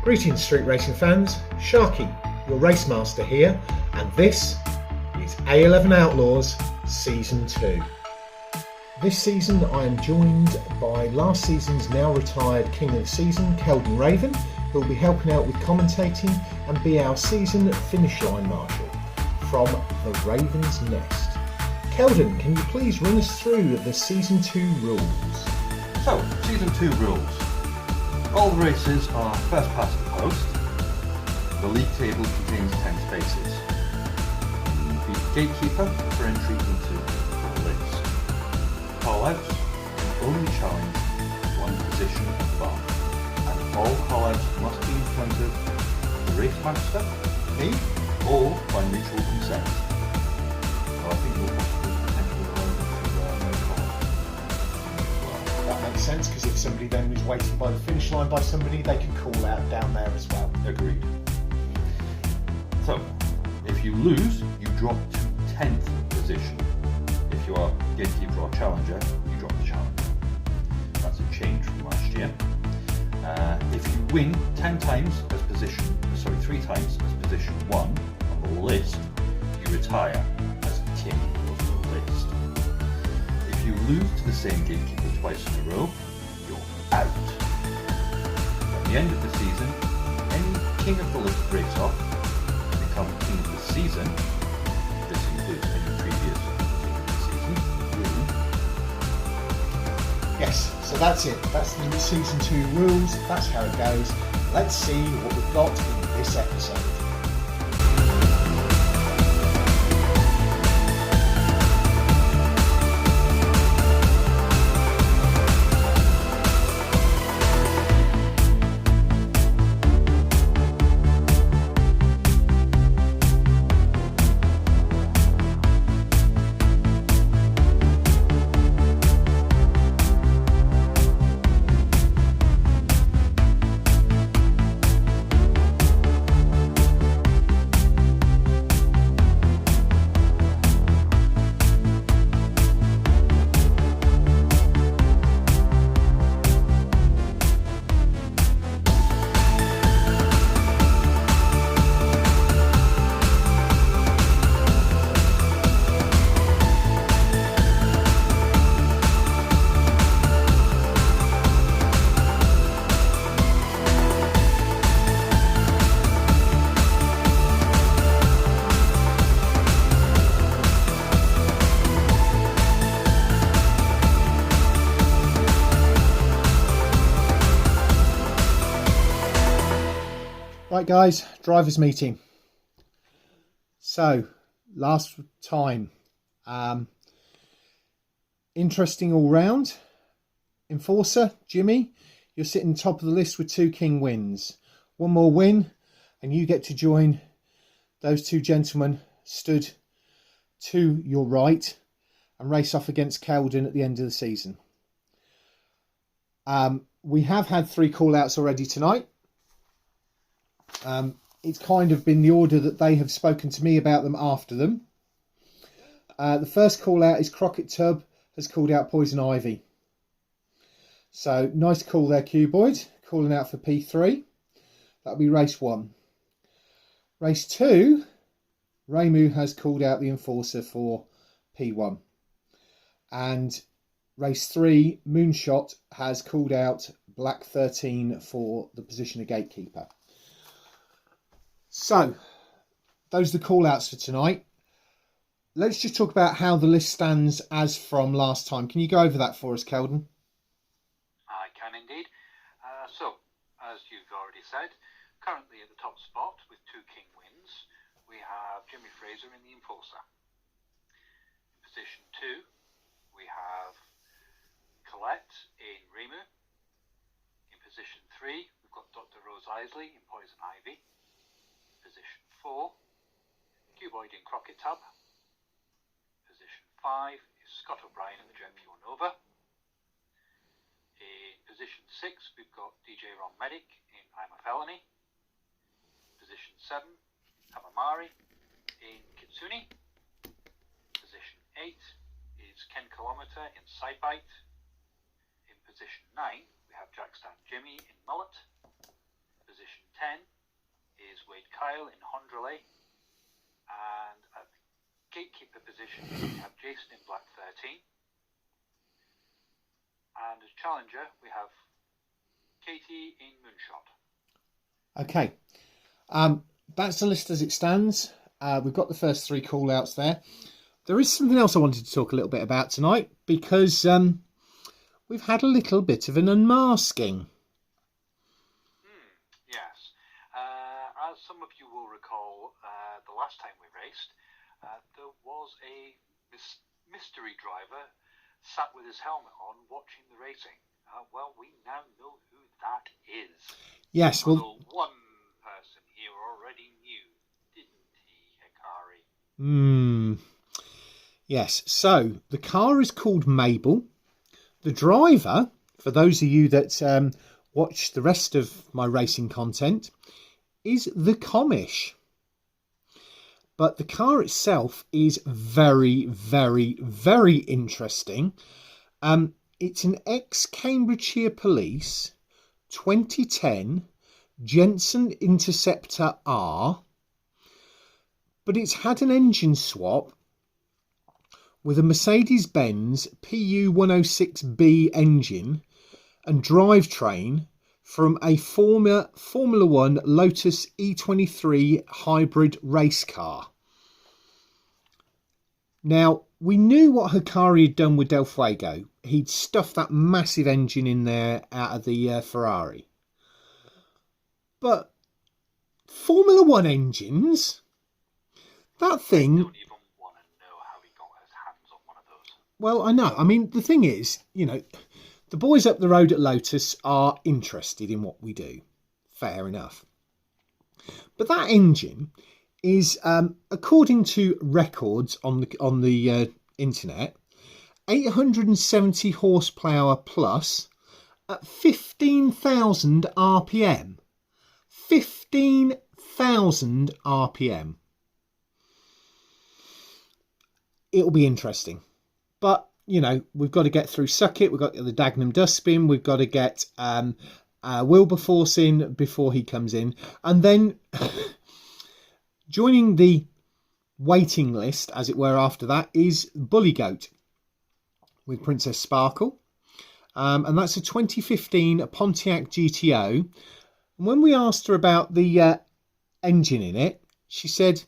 Greetings street racing fans, Sharky, your race master here, and this is A11 Outlaws Season 2. This season I am joined by last season's now retired King of the Season, Keldon Raven, who will be helping out with commentating and be our season finish line marshal from the Raven's Nest. Keldon, can you please run us through the Season 2 rules? So, Season 2 rules. All the races are first past the post. The league table contains 10 spaces. The gatekeeper for entry into the list. Call-outs can only challenge one position above, and all call-outs must be in front of the race master, me, or by mutual consent. So I think we'll possibly potentially allow no call-out. That makes sense, because if somebody then is waiting by the finish line by somebody, they can call out down there as well. Agreed. So, if you lose, you drop to 10th position. If you are gatekeeper or challenger, you drop the challenger. That's a change from last year. If you win 3 times as position 1 on the list, you retire as king of the list. If you lose to the same gatekeeper twice in a row, you're out. At the end of the season, any king of the list breaks off to become king of the season. This includes any previous king of the season. Yes, so that's it. That's the Season 2 rules. That's how it goes. Let's see what we've got in this episode. Right guys, drivers meeting. So, last time, interesting all round. Enforcer, Jimmy, you're sitting top of the list with 2 king wins. One more win and you get to join those 2 gentlemen stood to your right and race off against Keldon at the end of the season. We have had 3 call-outs already tonight. It's kind of been the order that they have spoken to me about them after them. The first call out is Crockett Tub has called out Poison Ivy. So nice call there, Cuboid, calling out for P3. That'll be race 1. Race 2, Ramu has called out the Enforcer for P1. And race 3, Moonshot has called out Black 13 for the position of Gatekeeper. So, those are the call-outs for tonight. Let's just talk about how the list stands as from last time. Can you go over that for us, Keldon? I can indeed. So, as you've already said, currently at the top spot with 2 king wins, we have Jimmy Fraser in the Enforcer. In position 2, we have Colette in Ramu. In position 3, we've got Dr. Rose Isley in Poison Ivy. Position 4, Cuboid in Crockett Tub. Position 5 is Scott O'Brien in the Jet Fuel Nova. In position 6, we've got DJ Ron Medic in I'm a Felony. Position 7, Hamamari in Kitsune. Position 8 is Ken Kilometer in Sidebite. In position 9, we have Jackstand Jimmy in Mullet. position 10 is Wade Kyle in Hondraley. And at the gatekeeper position, we have Jason in Black 13. And as challenger, we have Katie in Moonshot. Okay. That's the list as it stands. We've got the first 3 call-outs there. There is something else I wanted to talk a little bit about tonight, because we've had a little bit of an unmasking. Yes. As some of you will recall, the last time we raced, there was a mystery driver sat with his helmet on watching the racing. Well, we now know who that is. Yes, well... Although one person here already knew, didn't he, Hikari? Yes, so the car is called Mabel. The driver, for those of you that watch the rest of my racing content, is the Comish. But the car itself is very, very, very interesting. It's an ex-Cambridgeshire Police 2010 Jensen Interceptor R, but it's had an engine swap with a Mercedes-Benz PU106B engine and drivetrain from a former Formula 1 Lotus E23 hybrid race car. Now, we knew what Hikari had done with Del Fuego. He'd stuffed that massive engine in there out of the Ferrari. But Formula 1 engines, that thing... I don't even want to know how he got his hands on one of those. Well, I know. I mean, the thing is, you know, the boys up the road at Lotus are interested in what we do. Fair enough. But that engine is, according to records on the internet, 870 horsepower plus at 15,000 RPM. 15,000 RPM. It'll be interesting. But, you know, we've got to get through Suckit. We've got the Dagenham Dustbin. We've got to get Wilberforce in before he comes in. And then joining the waiting list, as it were, after that is Bully Goat with Princess Sparkle. And that's a 2015 Pontiac GTO. And when we asked her about the engine in it, she said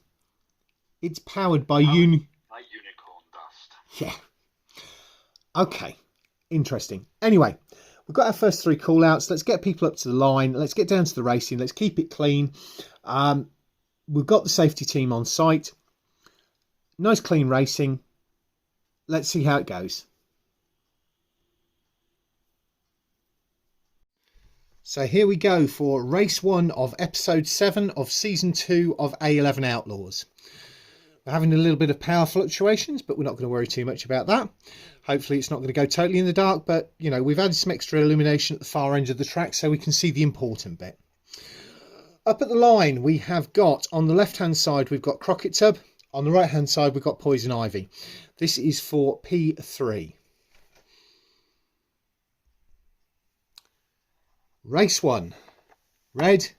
it's powered by unicorn dust. Yeah. Okay. Interesting. Anyway, we've got our first 3 call-outs. Let's get people up to the line. Let's get down to the racing. Let's keep it clean. We've got the safety team on site. Nice clean racing. Let's see how it goes. So here we go for race 1 of episode 7 of season 2 of A11 Outlaws. We're having a little bit of power fluctuations, but we're not going to worry too much about that. Hopefully it's not going to go totally in the dark, but you know, we've added some extra illumination at the far end of the track so we can see the important bit. Up at the line, we have got, on the left-hand side, we've got Crockett Tub. On the right-hand side, we've got Poison Ivy. This is for P3. Race 1. Red.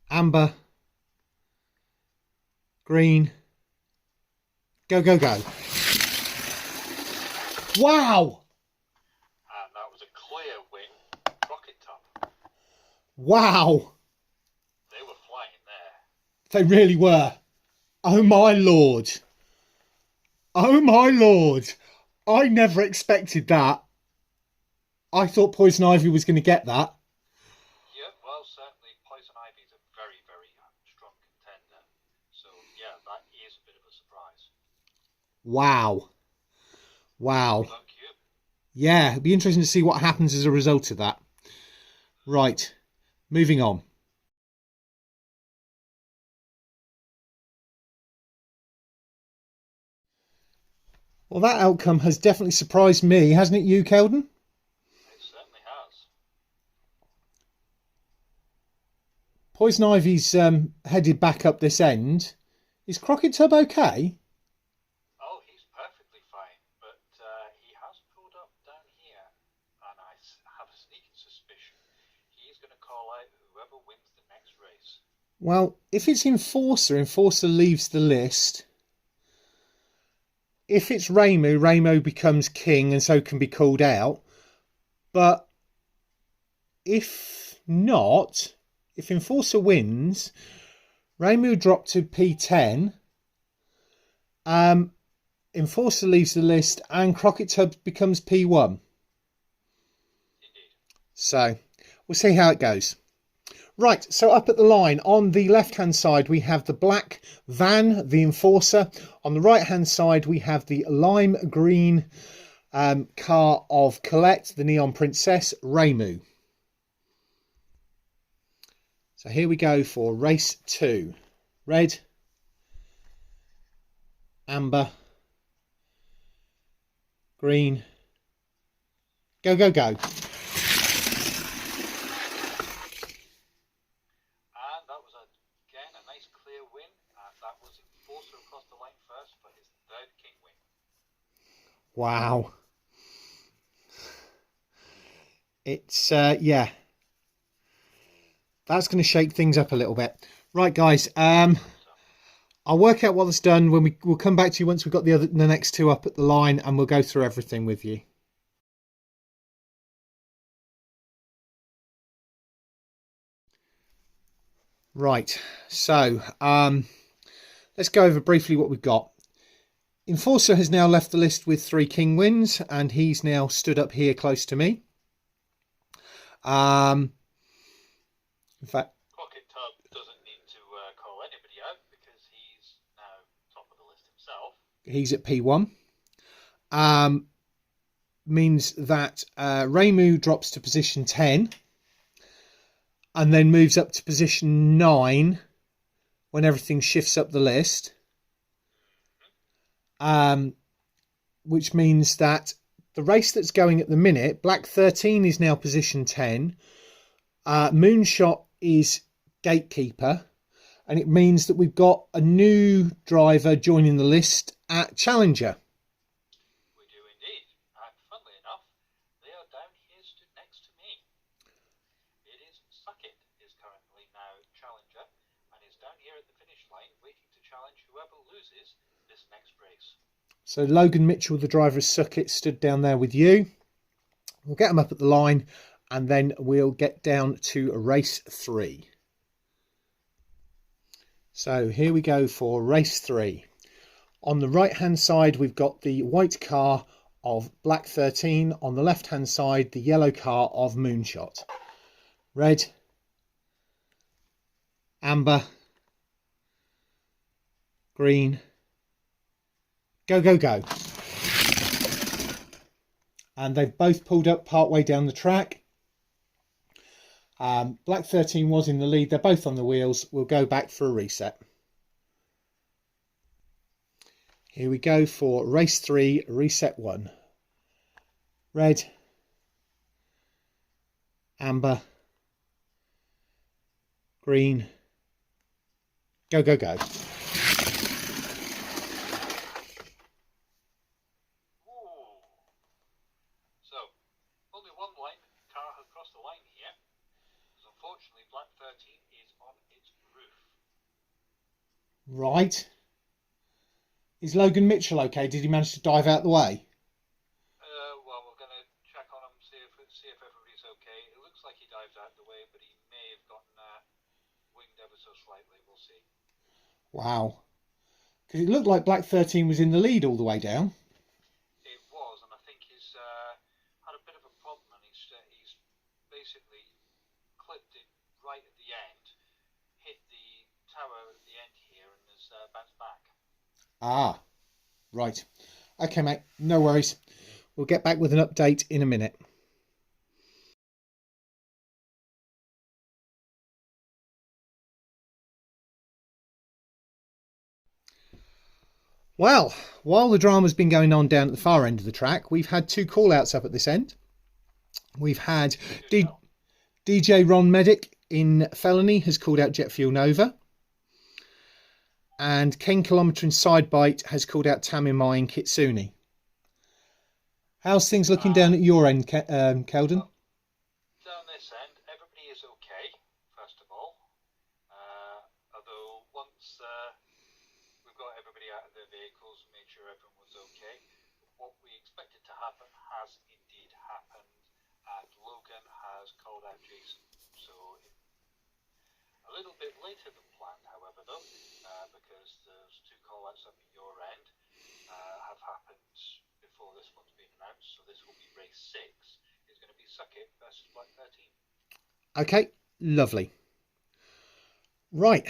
Amber. Green. Go, go, go. Wow! And that was a clear win, Rocket Top. Wow! They were flying there. They really were. Oh my lord. Oh my lord. I never expected that. I thought Poison Ivy was going to get that. Yeah, well, certainly Poison Ivy is a very, very strong contender. So, yeah, that is a bit of a surprise. Wow. Wow. Thank you. Yeah, it'd be interesting to see what happens as a result of that. Right. Moving on. Well, that outcome has definitely surprised me, hasn't it, you, Keldon? It certainly has. Poison Ivy's headed back up this end. Is Crockett Tub okay? Oh, he's perfectly fine, but he has pulled up down here, and I have a sneaking suspicion he's going to call out whoever wins the next race. Well, if it's Enforcer, Enforcer leaves the list. If it's Ramu, Ramu becomes king and so can be called out. But if not, if Enforcer wins, Ramu dropped to P10. Enforcer leaves the list and Crockett Tub becomes P1. Indeed. So we'll see how it goes. Right, so up at the line, on the left-hand side, we have the black van, the Enforcer. On the right-hand side, we have the lime green car of Colette, the Neon Princess, Ramu. So here we go for race 2. Red, amber, green, go, go, go. Wow. It's, yeah. That's going to shake things up a little bit. Right, guys. I'll work out what that's done when we'll come back to you once we've got the next two up at the line, and we'll go through everything with you. Right. So, let's go over briefly what we've got. Enforcer has now left the list with 3 king wins, and he's now stood up here close to me. In fact, Crockett Tub doesn't need to call anybody out because he's now top of the list himself. He's at P1. Means that Ramu drops to position 10 and then moves up to position 9 when everything shifts up the list. Which means that the race that's going at the minute, Black 13 is now position 10. Moonshot is gatekeeper. And it means that we've got a new driver joining the list at Challenger. We do indeed. And funnily enough, they are down here stood next to me. It is Suckit is currently now Challenger and is down here at the finish line waiting to challenge whoever loses this next race. So Logan Mitchell, the driver of Suckit, stood down there with you. We'll get them up at the line and then we'll get down to race 3. So here we go for race 3. On the right hand side we've got the white car of Black 13. On the left hand side the yellow car of Moonshot. Red, amber, green, go, go, go. And they've both pulled up part way down the track. Black 13 was in the lead. They're both on the wheels. We'll go back for a reset. Here we go for race 3, reset 1. Red, amber, green, go, go, go. Right. Is Logan Mitchell okay? Did he manage to dive out the way? Well, we're going to check on him, see if everybody's okay. It looks like he dived out the way, but he may have gotten winged ever so slightly. We'll see. Wow. Because it looked like Black 13 was in the lead all the way down. It was, and I think he's had a bit of a problem, and he's basically clipped it right at the end, hit the tower at the end here, and has bounced back. Ah, right. Okay, mate, no worries. We'll get back with an update in a minute. Well, while the drama's been going on down at the far end of the track, we've had 2 call-outs up at this end. We've had DJ Ron Medic in Felony has called out Jet Fuel Nova. And Ken Kilometre in Sidebite has called out Tamimai and Kitsune. How's things looking down at your end, Keldon? Down this end, everybody is what we expected to happen has indeed happened, and Logan has called out Jason. So a little bit later than planned, however, though, because those two call-outs up at your end have happened before this one's been announced. So this will be race 6. It's going to be Suckit versus Black 13. Okay, lovely. Right.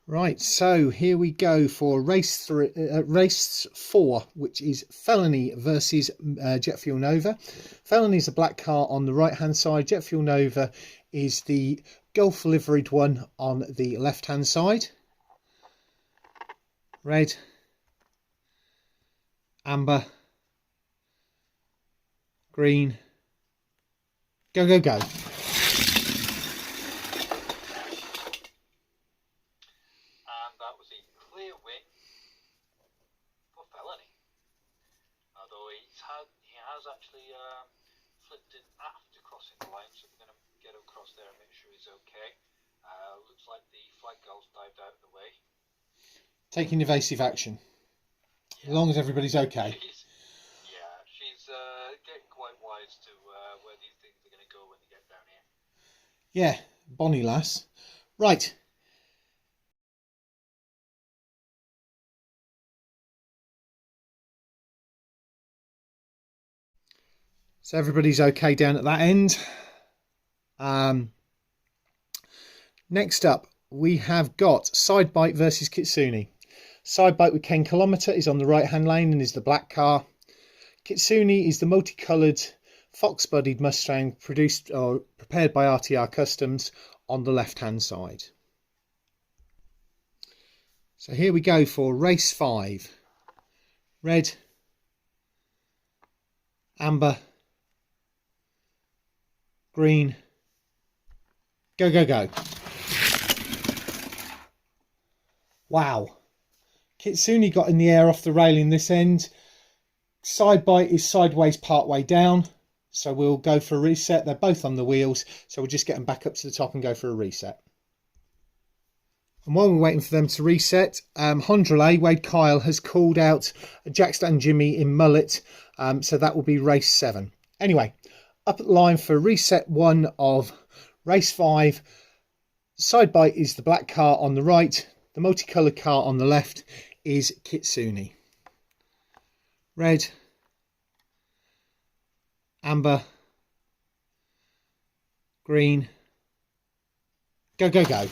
Right, so here we go for race 4, which is Felony versus Jet Fuel Nova. Felony is a black car on the right hand side. Jet Fuel Nova is the Gulf liveried one on the left hand side. Red, amber, green, go, go, go. Actually flipped in after crossing the line, so we're going to get across there and make sure he's okay. Looks like the flag girl's dived out of the way. Taking evasive action. Yeah. As long as everybody's okay. She's getting quite wise to where these things are going to go when they get down here. Yeah, bonny lass. Right. So everybody's okay down at that end. Next up, we have got Sidebite versus Kitsune. Sidebite with Ken Kilometer is on the right hand lane and is the black car. Kitsune is the multicoloured fox-bodied Mustang produced or prepared by RTR Customs on the left hand side. So here we go for race 5. Red, amber, green, go, go, go. Wow. Kitsune got in the air off the railing this end. Sidebite is sideways part way down. So we'll go for a reset. They're both on the wheels. So we'll just get them back up to the top and go for a reset. And while we're waiting for them to reset, Hondrele, Wade Kyle, has called out Jackson and Jimmy in mullet. So that will be race 7. Anyway, up at the line for reset 1 of race 5. Sidebite is the black car on the right. The multicoloured car on the left is Kitsune. Red, amber, green, go, go, go.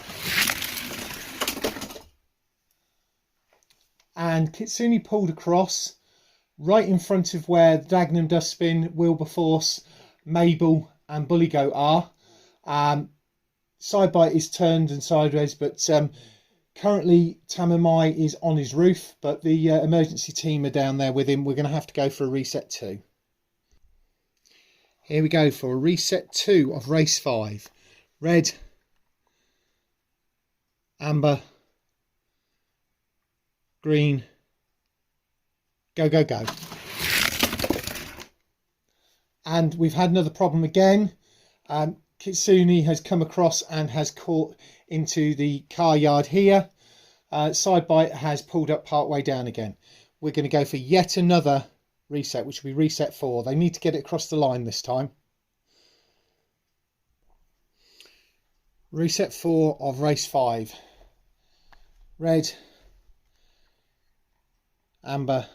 And Kitsune pulled across right in front of where the Dagenham Dustbin, Wilberforce, Mabel and Bullygoat are. Sidebite is turned and sideways, but currently Tamamai is on his roof, but the emergency team are down there with him. We're going to have to go for a reset 2. Here we go for a reset 2 of race 5. Red, amber, green, go, go, go. And we've had another problem again. Kitsune has come across and has caught into the car yard here. Sidebite has pulled up part way down again. We're going to go for yet another reset, which will be reset 4. They need to get it across the line this time. Reset 4 of race 5. Red, amber,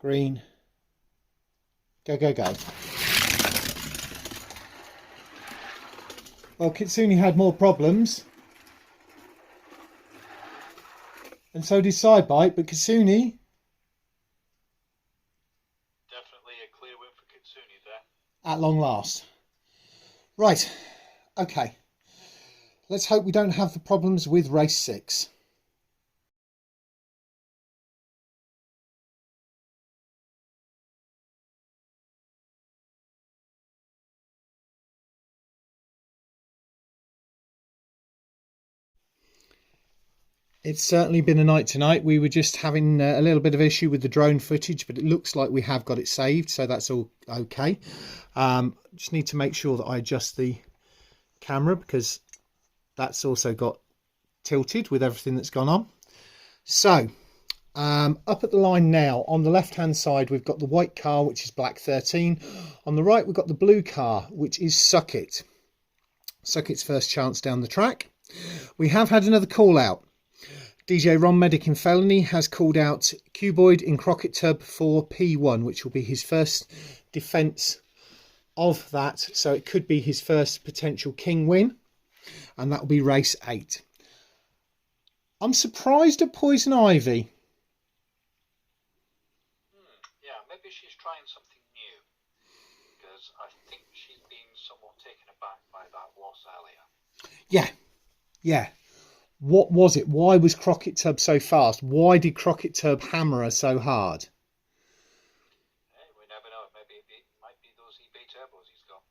green, go, go, go. Well, Kitsune had more problems. And so did Sidebite, but Kitsune... Definitely a clear win for Kitsune there. At long last. Right, okay. Let's hope we don't have the problems with race 6. It's certainly been a night tonight. We were just having a little bit of issue with the drone footage, but it looks like we have got it saved, so that's all okay. Just need to make sure that I adjust the camera because that's also got tilted with everything that's gone on. So up at the line now, on the left hand side we've got the white car, which is Black 13. On the right we've got the blue car, which is Suck It. Suck It's first chance down the track. We have had another call out. DJ Ron Medic in Felony has called out Cuboid in Crockett Tub for P1, which will be his first defence of that. So it could be his first potential King win, and that will be race 8. I'm surprised at Poison Ivy. Yeah, maybe she's trying something new, because I think she's been somewhat taken aback by that loss earlier. Yeah. What was it? Why was Crockett Tub so fast? Why did Crockett Tub hammer her so hard? Hey, we never know. Maybe it might be those eBay turbos he's got.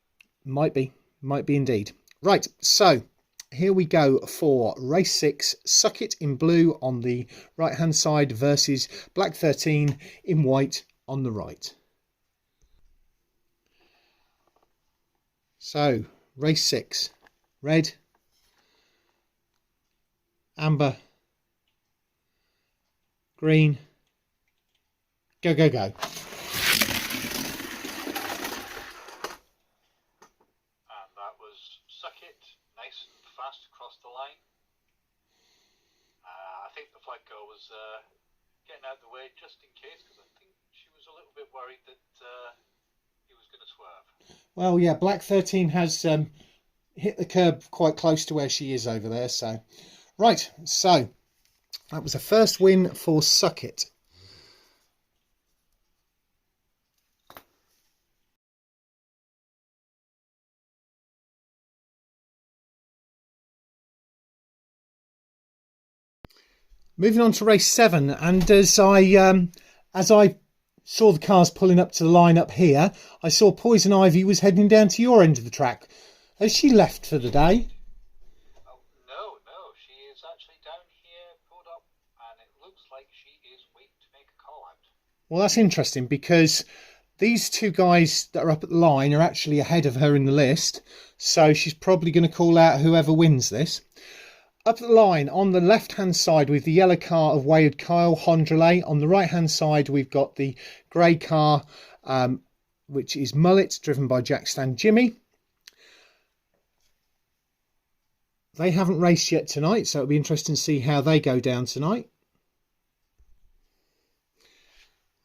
Might be indeed. Right, so here we go for race 6. Suck It in blue on the right hand side versus Black 13 in white on the right. So race 6, red, amber, green, go, go, go. And that was Suck It, nice and fast across the line. I think the flag girl was getting out of the way just in case, because I think she was a little bit worried that he was going to swerve. Well, yeah, Black 13 has hit the curb quite close to where she is over there. So, right, so that was a first win for Suck It. Moving on to race 7, and as I saw the cars pulling up to the line up here, I saw Poison Ivy was heading down to your end of the track. Has she left for the day? Oh, no, she is actually down here, pulled up, and it looks like she is waiting to make a call out. Well, that's interesting, because these two guys that are up at the line are actually ahead of her in the list, so she's probably going to call out whoever wins this. Up the line, on the left-hand side, with the yellow car of Wade Kyle Hondrelay. On the right-hand side, we've got the grey car, which is Mullet, driven by Jack Stan Jimmy. They haven't raced yet tonight, so it'll be interesting to see how they go down tonight.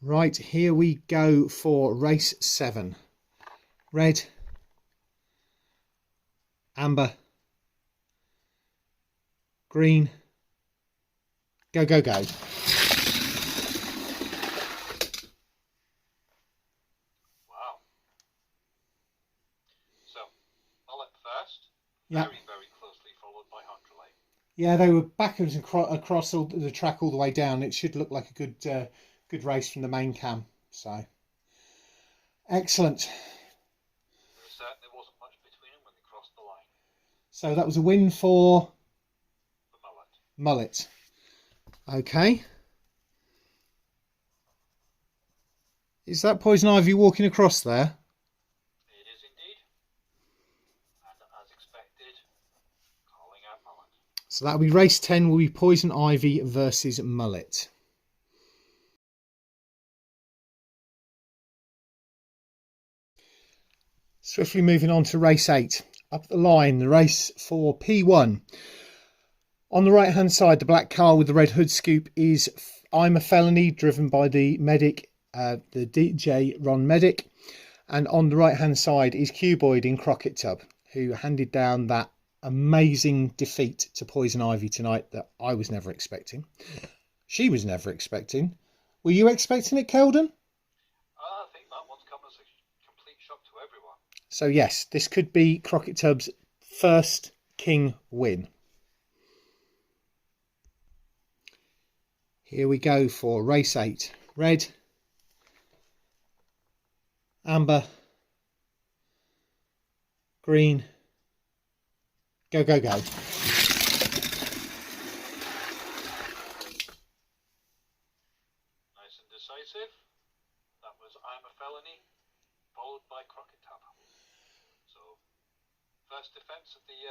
Right, here we go for race 7. Red, amber, green, go, go, go. Wow. So, Mullet first. Yeah. Very, very closely followed by Hondrelay. Yeah, they were backwards and across all the track all the way down. It should look like a good race from the main cam. So, excellent. There certainly wasn't much between them when they crossed the line. So that was a win for Mullet. Okay. Is that Poison Ivy walking across there? It is indeed. And as expected, calling out Mullet. So that'll be race 10, will be Poison Ivy versus Mullet. Swiftly moving on to race 8. Up the line, the race for P1. On the right hand side, the black car with the red hood scoop is I'm a Felony, driven by the medic, the DJ Ron Medic. And on the right hand side is Cuboid in Crockett Tub, who handed down that amazing defeat to Poison Ivy tonight that I was never expecting. She was never expecting. Were you expecting it, Keldon? I think that one's come as a complete shock to everyone. So yes, this could be Crockett Tub's first King win. Here we go for race 8. Red, amber, green, go, go, go. Nice and decisive. That was I'm a Felony, followed by Crockett Tub. So, first defence of the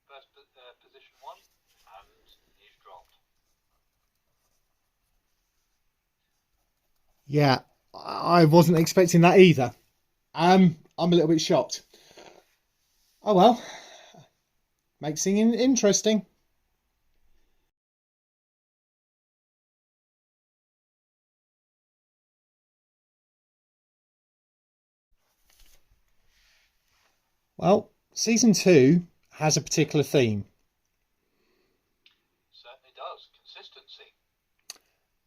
first position 1. and he's dropped. Yeah, I wasn't expecting that either. I'm a little bit shocked. Oh well, makes singing interesting. Well, season 2 has a particular theme. Certainly does. Consistency.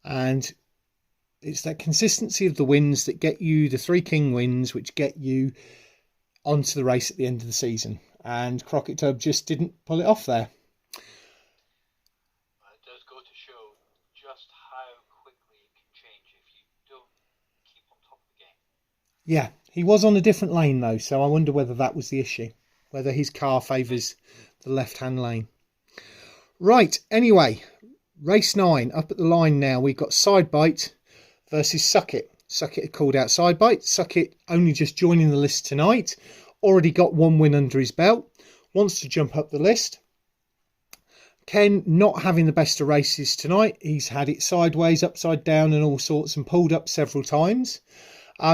And it's that consistency of the wins that get you the 3 king wins, which get you onto the race at the end of the season. And Crockett Tub just didn't pull it off there. It does go to show just how quickly it can change if you don't keep on top of the game. Yeah, he was on a different lane though, so I wonder whether that was the issue. Whether his car favours the left-hand lane. Right, anyway, race 9 up at the line now. We've got Sidebite versus Suckit. Suckit had called out Sidebite. Suckit only just joining the list tonight. Already got 1 win under his belt. Wants to jump up the list. Ken not having the best of races tonight. He's had it sideways, upside down and all sorts and pulled up several times.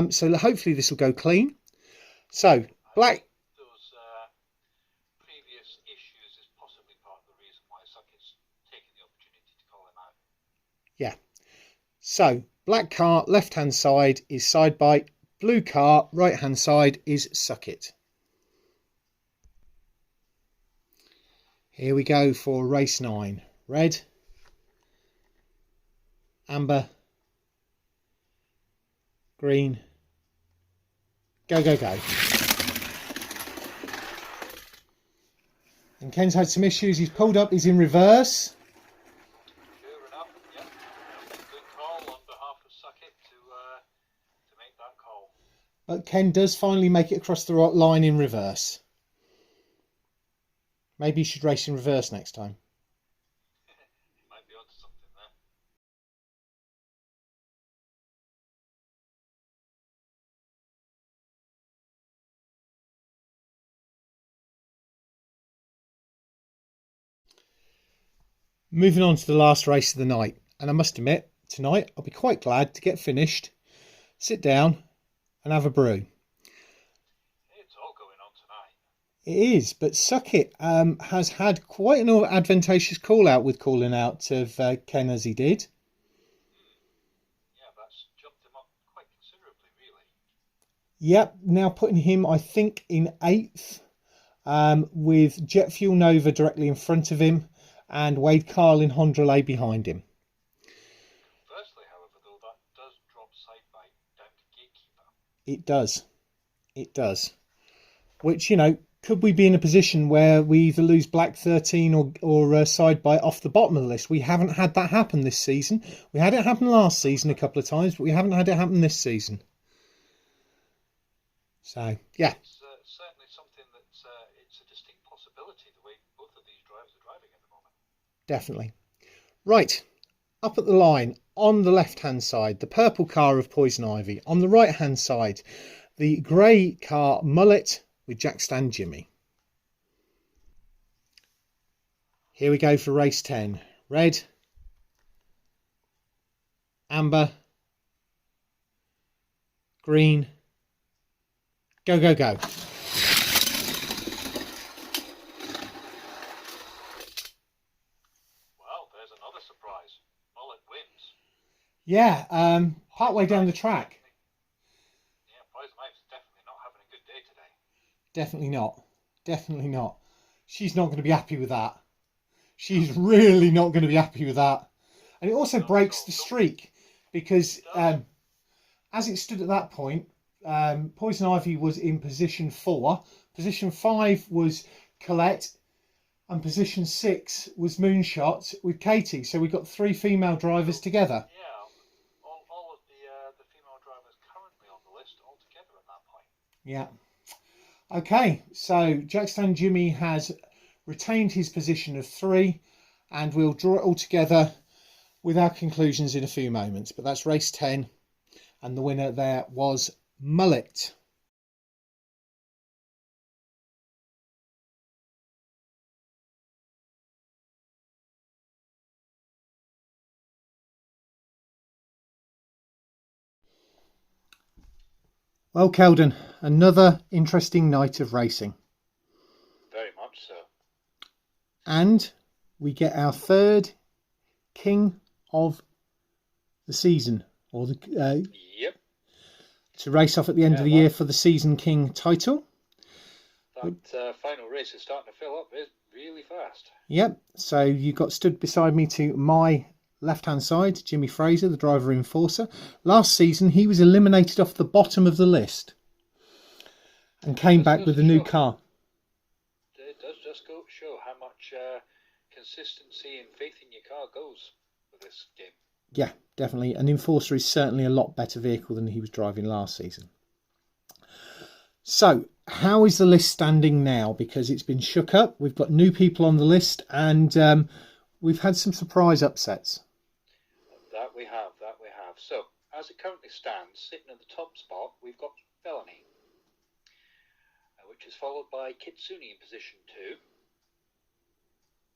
So hopefully this will go clean. So, Black... Those previous issues is possibly part of the reason why Sucket's taken the opportunity to call him out. Yeah. So, black car, left-hand side is Sidebite. Blue car, right-hand side is Suckit. Here we go for race 9. Red. Amber. Green. Go, go, go. And Ken's had some issues. He's pulled up. He's in reverse. Sure enough, yep. Good call on behalf of Suckit to make that call. But Ken does finally make it across the right line in reverse. Maybe you should race in reverse next time. He might be onto something there. Moving on to the last race of the night. And I must admit, tonight I'll be quite glad to get finished, sit down and have a brew. It's all going on tonight. It is, but Suckit has had quite an advantageous call out with calling out of Ken as he did. Yeah, that's jumped him up quite considerably, really. Yep, now putting him, I think, in 8th, with Jet Fuel Nova directly in front of him and Wade Carlin Hondralay behind him. Firstly, however, though, that does drop Sidebite down to Gatekeeper. It does. It does. Which, you know, could we be in a position where we either lose Black 13 or Sidebite off the bottom of the list? We haven't had that happen this season. We had it happen last season a couple of times, but we haven't had it happen this season. So, yeah. It's certainly something that's it's a distinct possibility the way both of these drivers are driving at the moment. Definitely. Right, up at the line, on the left-hand side, the purple car of Poison Ivy. On the right-hand side, the grey car Mullet with Jackstand Jimmy. Here we go for race 10. Red. Amber. Green. Go, go, go. Well, there's another surprise. Mullet wins. Yeah, partway down the track. Yeah, Poison Ivy's definitely not having a good day today. Definitely not. Definitely not. She's not going to be happy with that. She's really not going to be happy with that. And it also breaks the streak because as it stood at that point, Poison Ivy was in position 4. Position 5 was Colette. And position 6 was Moonshot with Katie. So we got 3 female drivers together. Yeah, all of the female drivers currently on the list all together at that point. Yeah. Okay, so Jackstand Jimmy has retained his position of 3, and we'll draw it all together with our conclusions in a few moments. But that's race 10, and the winner there was Mullet. Well, Keldon, another interesting night of racing. Very much so. And we get our third King of the season, or the Yep. to race off at the end of the year for the season King title. That final race is starting to fill up really fast. Yep. So you got stood beside me to my left-hand side, Jimmy Fraser, the driver enforcer. Last season, he was eliminated off the bottom of the list and came back with a new car. It does just go to show how much consistency and faith in your car goes with this game. Yeah, definitely. An enforcer is certainly a lot better vehicle than he was driving last season. So, how is the list standing now? Because it's been shook up. We've got new people on the list, and we've had some surprise upsets. That we have. So, as it currently stands, sitting at the top spot, we've got Felony, which is followed by Kitsune in position 2,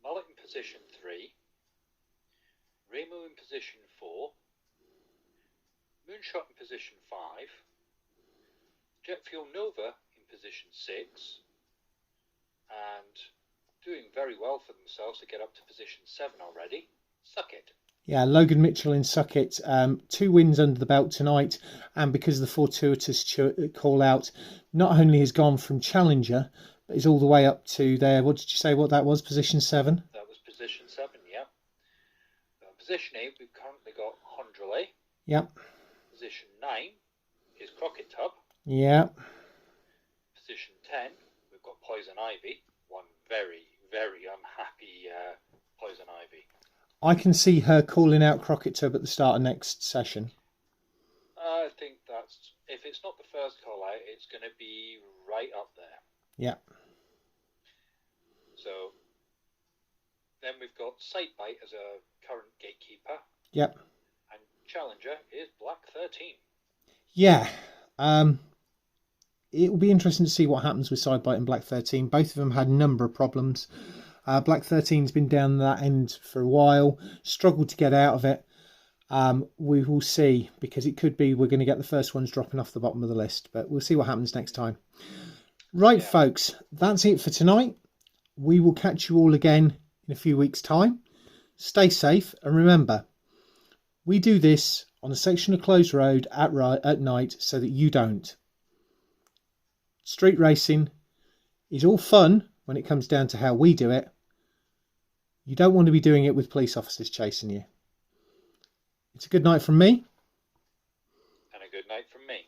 Mullet in position 3, Remo in position 4, Moonshot in position 5, Jet Fuel Nova in position 6, and doing very well for themselves to get up to position 7 already, Suck It. Yeah, Logan Mitchell in Suck It. 2 wins under the belt tonight, and because of the fortuitous call out, not only has gone from Challenger, but is all the way up to there. What did you say what that was? Position 7? That was position 7, yeah. Position 8, we've currently got Hondrele. Yep. Position 9 is Crockett Tub. Yeah. Position 10, we've got Poison Ivy. One very, very unhappy Poison Ivy. I can see her calling out Crockett Tub at the start of next session. I think that's, if it's not the first call out, it's going to be right up there. Yeah. So then we've got Sightbite as a current gatekeeper. Yep. And Challenger is Black 13. Yeah. It will be interesting to see what happens with Sidebite and Black 13. Both of them had a number of problems. Black 13's been down that end for a while, struggled to get out of it. We will see, because it could be we're going to get the first ones dropping off the bottom of the list, but we'll see what happens next time. Right, folks, that's it for tonight. We will catch you all again in a few weeks' time. Stay safe, and remember, we do this on a section of closed road at night so that you don't. Street racing is all fun when it comes down to how we do it. You don't want to be doing it with police officers chasing you. It's a good night from me. And a good night from me.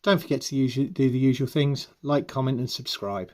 Don't forget to do the usual things. Like, comment and subscribe.